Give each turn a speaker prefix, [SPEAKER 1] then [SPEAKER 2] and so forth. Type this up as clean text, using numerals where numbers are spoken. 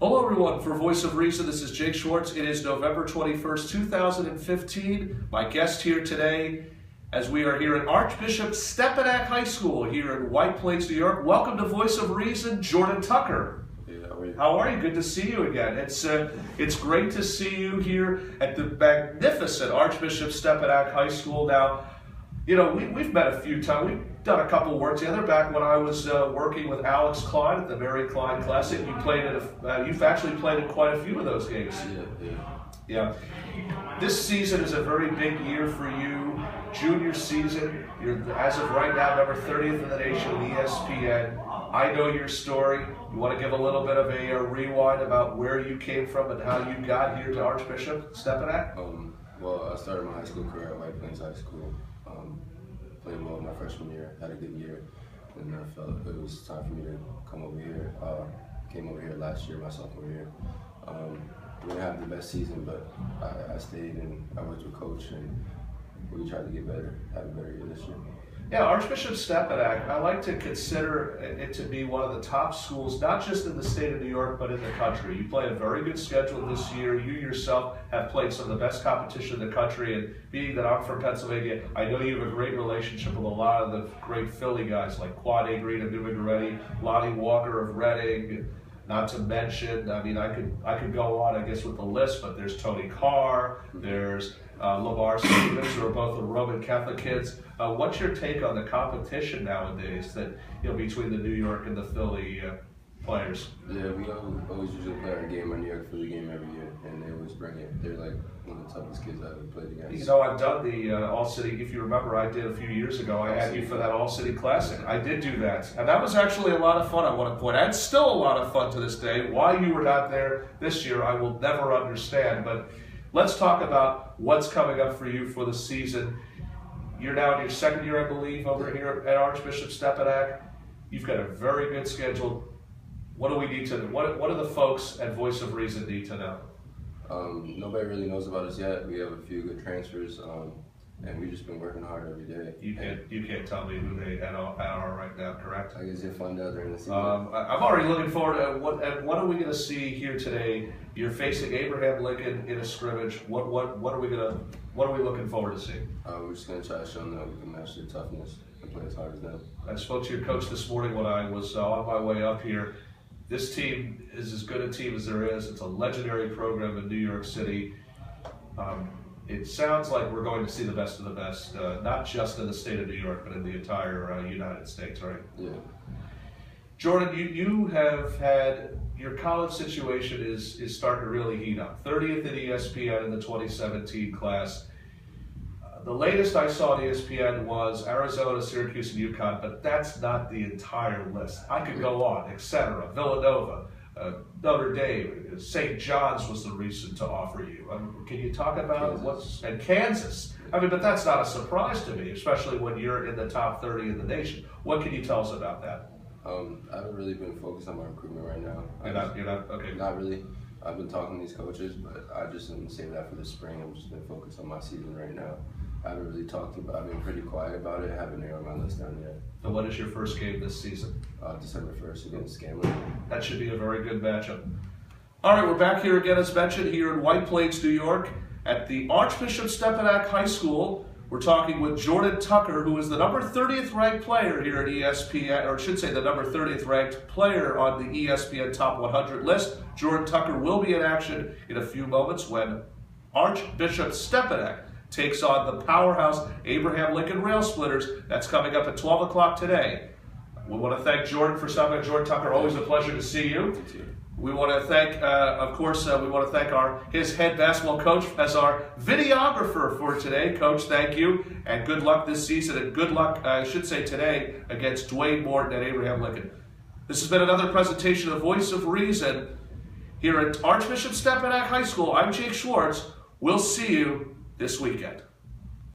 [SPEAKER 1] Hello everyone, for Voice of Reason, this is Jake Schwartz. It is November 21st, 2015. My guest here today, as we are here at Archbishop Stepinac High School here in White Plains, New York. Welcome to Voice of Reason, Jordan Tucker.
[SPEAKER 2] Hey, how are you?
[SPEAKER 1] How are you? Good to see you again. It's great to see you here at the magnificent Archbishop Stepinac High School. Now, you know, we've met a few times. We've done a couple work together back when I was working with Alex Klein at the Mary Klein Classic. You've actually played in quite a few of those games. Yeah. This season is a very big year for you. Junior season. You're, as of right now, number 30th in the nation with ESPN. I know your story. You want to give a little bit of a rewind about where you came from and how you got here to Archbishop Stepinac?
[SPEAKER 2] Well, I started my high school career at White Plains High School. Played well my freshman year, had a good year, and I felt it was time for me to come over here. Came over here last year, my sophomore year. We didn't have the best season, but I stayed and I worked with Coach, and we tried to get better, have a better year this year.
[SPEAKER 1] Yeah, Archbishop Stepinac, I like to consider it to be one of the top schools, not just in the state of New York, but in the country. You play a very good schedule this year. You yourself have played some of the best competition in the country, and being that I'm from Pennsylvania, I know you have a great relationship with a lot of the great Philly guys like Quad A. Green of New England, Lonnie Walker of Reading, not to mention, I mean, I could go on, I guess, with the list, but there's Tony Carr, there's Lamar Stevens, who are both the Roman Catholic kids. What's your take on the competition nowadays that, you know, between the New York and the Philly players?
[SPEAKER 2] Yeah, we always usually play our game, our New York Philly game every year, and they always bring it. They're like one of the toughest kids I've ever played against.
[SPEAKER 1] You know, I've done the All-City, if you remember, I did a few years ago. I had you for that All-City Classic. I did do that, and that was actually a lot of fun at one point. And it's still a lot of fun to this day. Why you were not there this year, I will never understand, but let's talk about what's coming up for you for the season. You're now in your second year, I believe, over here at Archbishop Stepinac. You've got a very good schedule. What do we need to know? What do the folks at Voice of Reason need to know?
[SPEAKER 2] Nobody really knows about us yet. We have a few good transfers, and we've just been working hard every day.
[SPEAKER 1] You can't tell me who they are right now, correct?
[SPEAKER 2] I guess you'll find out during the season.
[SPEAKER 1] I'm already looking forward to what are we going to see here today? You're facing Abraham Lincoln in a scrimmage. What are we looking forward to seeing?
[SPEAKER 2] We're just going to try to show them that we can match their toughness and play as hard as them.
[SPEAKER 1] I spoke to your coach this morning when I was on my way up here. This team is as good a team as there is. It's a legendary program in New York City. It sounds like we're going to see the best of the best, not just in the state of New York, but in the entire United States, right?
[SPEAKER 2] Yeah.
[SPEAKER 1] Jordan, you have had, your college situation is starting to really heat up. 30th at ESPN in the 2017 class. The latest I saw on ESPN was Arizona, Syracuse, and UConn, but that's not the entire list. I could go on, etc. Villanova, Notre Dame, St. John's was the reason to offer you. Can you talk about and Kansas? I mean, but that's not a surprise to me, especially when you're in the top 30 in the nation. What can you tell us about that?
[SPEAKER 2] I haven't really been focused on my recruitment right now.
[SPEAKER 1] You're not okay.
[SPEAKER 2] Not really. I've been talking to these coaches, but I just didn't save that for the spring. I've just been focused on my season right now. I haven't really talked about it. I've been pretty quiet about it. I haven't narrowed my list down yet.
[SPEAKER 1] So what is your first game this season?
[SPEAKER 2] December 1st against Scanlon.
[SPEAKER 1] That should be a very good matchup. All right, we're back here again, as mentioned, here in White Plains, New York, at the Archbishop Stepinac High School. We're talking with Jordan Tucker, who is the number 30th ranked player here at ESPN, or I should say the number 30th ranked player on the ESPN Top 100 list. Jordan Tucker will be in action in a few moments when Archbishop Stepinac takes on the powerhouse Abraham Lincoln Rail Splitters. That's coming up at 12 o'clock today. We want to thank Jordan for stopping by. Jordan Tucker, always a pleasure to see you. We want to thank, of course, we want to thank his head basketball coach as our videographer for today. Coach, thank you, and good luck this season, and good luck, I should say today, against Dwayne Morton and Abraham Lincoln. This has been another presentation of Voice of Reason here at Archbishop Stepinac High School. I'm Jake Schwartz. We'll see you this weekend.